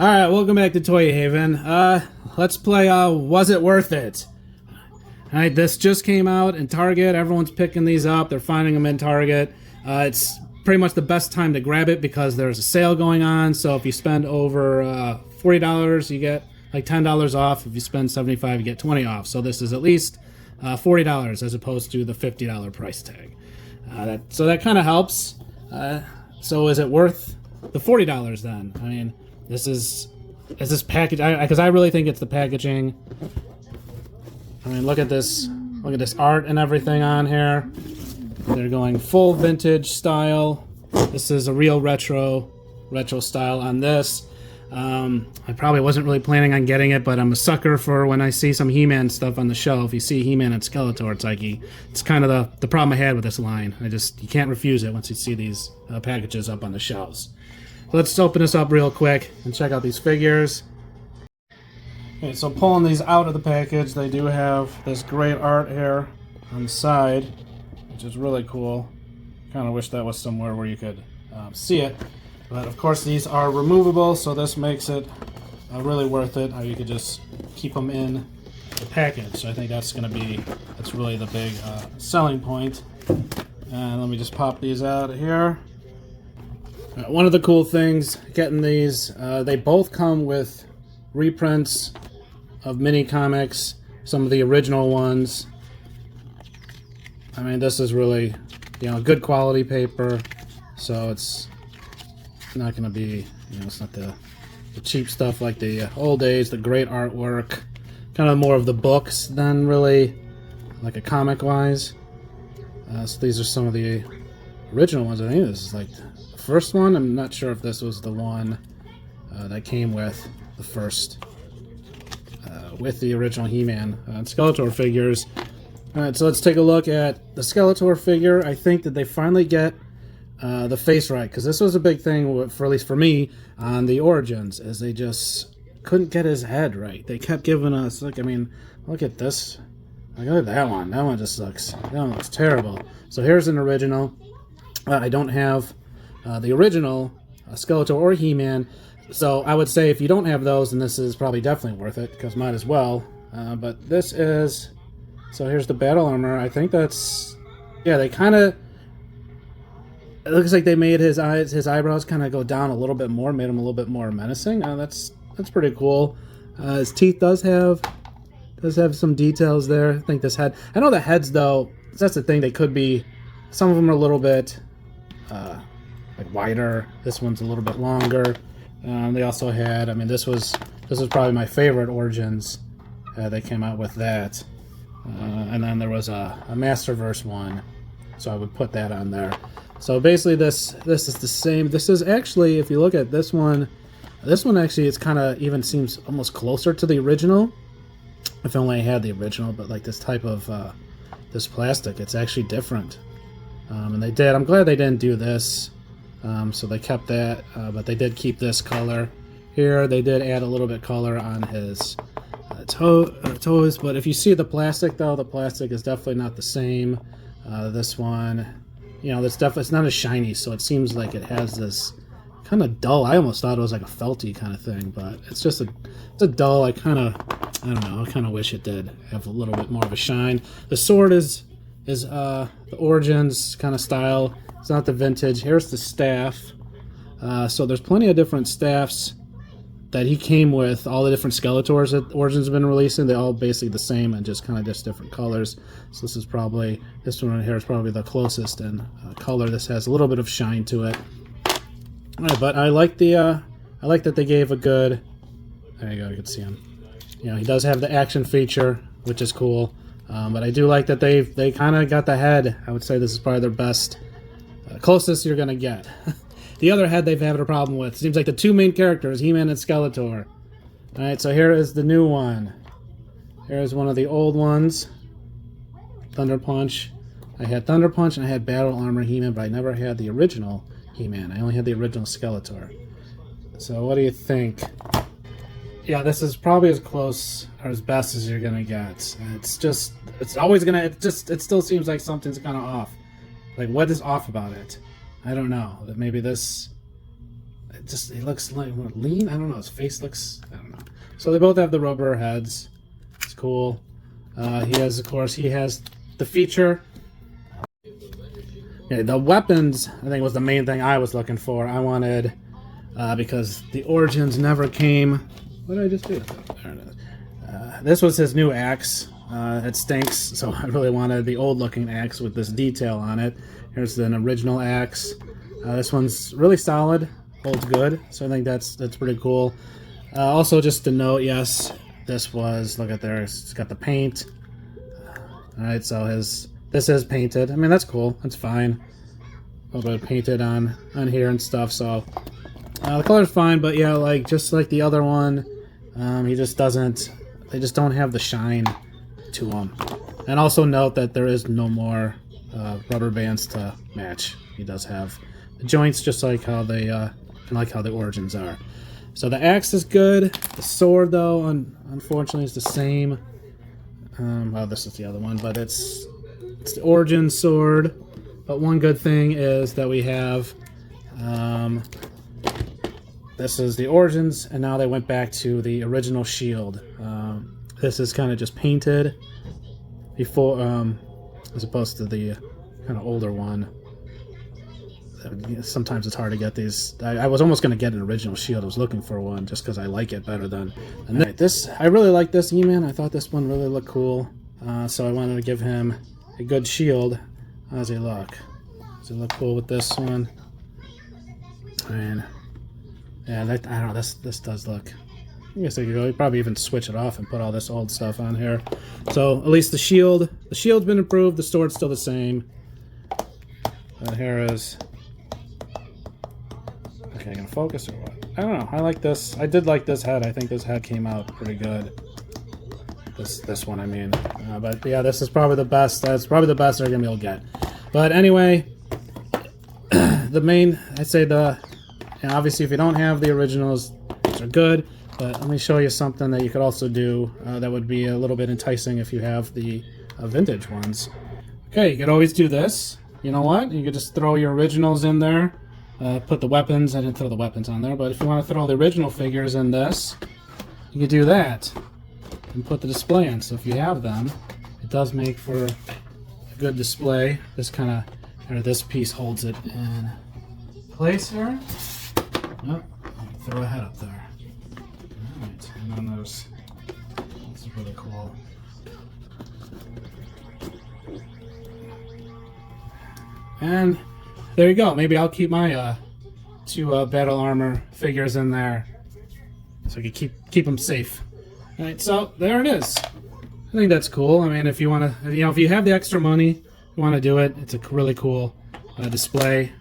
Alright, welcome back to Toy Haven. Let's play Was It Worth It? Alright, this just came out in Target. Everyone's picking these up. They're finding them in Target. It's pretty much the best time to grab it because there's a sale going on. So if you spend over $40, you get like $10 off. If you spend $75, you get $20 off. So this is at least $40 as opposed to the $50 price tag. So that kind of helps. So is it worth the $40 then? I mean, is this package? Because I really think it's the packaging. I mean, look at this art and everything on here. They're going full vintage style. This is a real retro style on this. I probably wasn't really planning on getting it, but I'm a sucker for when I see some He-Man stuff on the shelf. You see He-Man and Skeletor, it's kind of the problem I had with this line. You can't refuse it once you see these packages up on the shelves. So let's open this up real quick and check out these figures. Okay, so pulling these out of the package, they do have this great art here on the side, which is really cool. Kind of wish that was somewhere where you could see it. But of course these are removable, so this makes it really worth it. How you could just keep them in the package. So I think that's really the big selling point. And let me just pop these out of here. One of the cool things getting these, they both come with reprints of mini comics, some of the original ones. I mean, this is really, good quality paper, so it's not going to be, it's not the cheap stuff like the old days, the great artwork, kind of more of the books than really like a comic-wise. So these are some of the original ones. I think this is like the first one. I'm not sure if this was the one that came with the first, with the original He-Man and Skeletor figures. Alright, so let's take a look at the Skeletor figure. I think that they finally get the face right, because this was a big thing, for at least for me, on the Origins, is they just couldn't get his head right. They kept giving us, look at this. Look at that one. That one just looks, that one looks terrible. So here's an original. I don't have the original Skeletor or He-Man, so I would say if you don't have those, then this is probably definitely worth it, because might as well. But this is, so here's the battle armor. I think that's, yeah, they kind of, it looks like they made his eyebrows kind of go down a little bit more, made him a little bit more menacing. That's pretty cool. His teeth does have some details there. I think this head, I know the heads though, that's the thing, they could be, some of them are a little bit like wider. This one's a little bit longer. They also had, I mean, this was probably my favorite Origins. They came out with that. And then there was a Masterverse one, so I would put that on there. So basically this is the same. This is actually, if you look at this one actually, it's kind of even seems almost closer to the original. If only I had the original, but like this type of this plastic, it's actually different. And they did, I'm glad they didn't do this. So they kept that, but they did keep this color here. They did add a little bit color on his toes, but if you see the plastic though, the plastic is definitely not the same. This one, it's not as shiny, so it seems like it has this kind of dull, I almost thought it was like a felty kind of thing, but it's just it's a dull, I don't know, I kind of wish it did have a little bit more of a shine. The sword is the Origins kind of style. It's not the vintage. Here's the staff. So there's plenty of different staffs that he came with. All the different Skeletors that Origins have been releasing, they're all basically the same and just kind of just different colors. So this one right here is probably the closest in color. This has a little bit of shine to it. All right, but I like that they gave a good. There you go. You can see him. He does have the action feature, which is cool. But I do like that they kind of got the head. I would say this is probably their best, closest you're gonna get. The other head they've had a problem with. Seems like the two main characters, He-Man and Skeletor. Alright, so here is the new one. Here's one of the old ones. Thunder Punch. I had Thunder Punch and I had Battle Armor He-Man, but I never had the original He-Man. I only had the original Skeletor. So what do you think? Yeah, this is probably as close or as best as you're gonna get. It still seems like something's kind of off. Like, what is off about it? I don't know. That maybe this just he looks like lean. I don't know. His face looks. I don't know. So they both have the rubber heads. It's cool. He has, of course, the feature. Okay, the weapons, I think, was the main thing I was looking for. I wanted, because the origins never came. What did I just do? There it is. This was his new axe. It stinks, so I really wanted the old-looking axe with this detail on it. Here's an original axe. This one's really solid, holds good, so I think that's pretty cool. Also, just to note, yes, this was, look at there, it's got the paint. Alright, so this is painted. I mean, that's cool, that's fine. A little bit of painted on here and stuff, so the color's fine, but yeah, like just like the other one, he just doesn't, they just don't have the shine to them. And also note that there is no more rubber bands to match. He does have the joints just like how they how the origins are. So the axe is good. The sword, though, unfortunately, is the same. Well, this is the other one, but it's the origin sword. But one good thing is that we have this is the origins, and now they went back to the original shield. This is kind of just painted before, as opposed to the kind of older one. Sometimes it's hard to get these. I was almost going to get an original shield. I was looking for one just because I like it better than this. I really like this He-Man. I thought this one really looked cool, so I wanted to give him a good shield. How does he look? Does he look cool with this one? And yeah, I don't know. This does look. I guess I could go. Probably even switch it off and put all this old stuff on here. So at least the shield's been improved. The sword's still the same. Here is. Okay, gonna focus or what? I don't know. I like this. I did like this head. I think this head came out pretty good. This one, I mean. But yeah, this is probably the best. That's probably the best they're gonna be able to get. But anyway, I'd say obviously if you don't have the originals, these are good. But let me show you something that you could also do that would be a little bit enticing if you have the vintage ones. Okay, you could always do this. You know what? You could just throw your originals in there. Put the weapons. I didn't throw the weapons on there, but if you want to throw the original figures in this, you could do that and put the display in. So if you have them, it does make for a good display. This this piece holds it in place here. Oh, throw a head up there. Alright, and then this is really cool. And there you go. Maybe I'll keep my two battle armor figures in there, so I can keep them safe. All right, so there it is. I think that's cool. I mean, if you want to, if you have the extra money, you want to do it. It's a really cool display.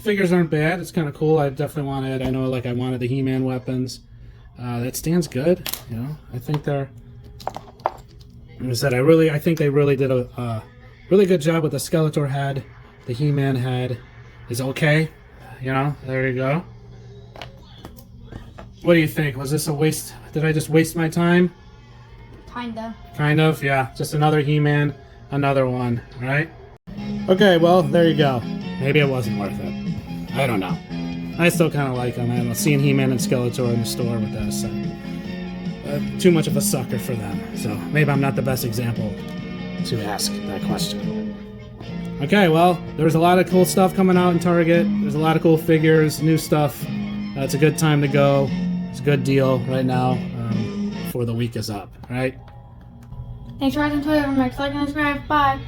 Figures aren't bad. It's kind of cool. I definitely wanted. I know, like I wanted the He-Man weapons. That stands good. You know, I think they're. Like I said, I think they really did a really good job with the Skeletor head. The He-Man head is okay. You know, there you go. What do you think? Was this a waste? Did I just waste my time? Kinda. Kind of, yeah. Just another He-Man, another one, right? Okay, well, there you go. Maybe it wasn't worth it. I don't know. I still kind of like them. I'm seeing He-Man and Skeletor in the store with this. Too much of a sucker for them. So maybe I'm not the best example to ask that question. Okay, well, there's a lot of cool stuff coming out in Target. There's a lot of cool figures, new stuff. It's a good time to go. It's a good deal right now before the week is up, right? Thanks for watching. Like and subscribe. Bye.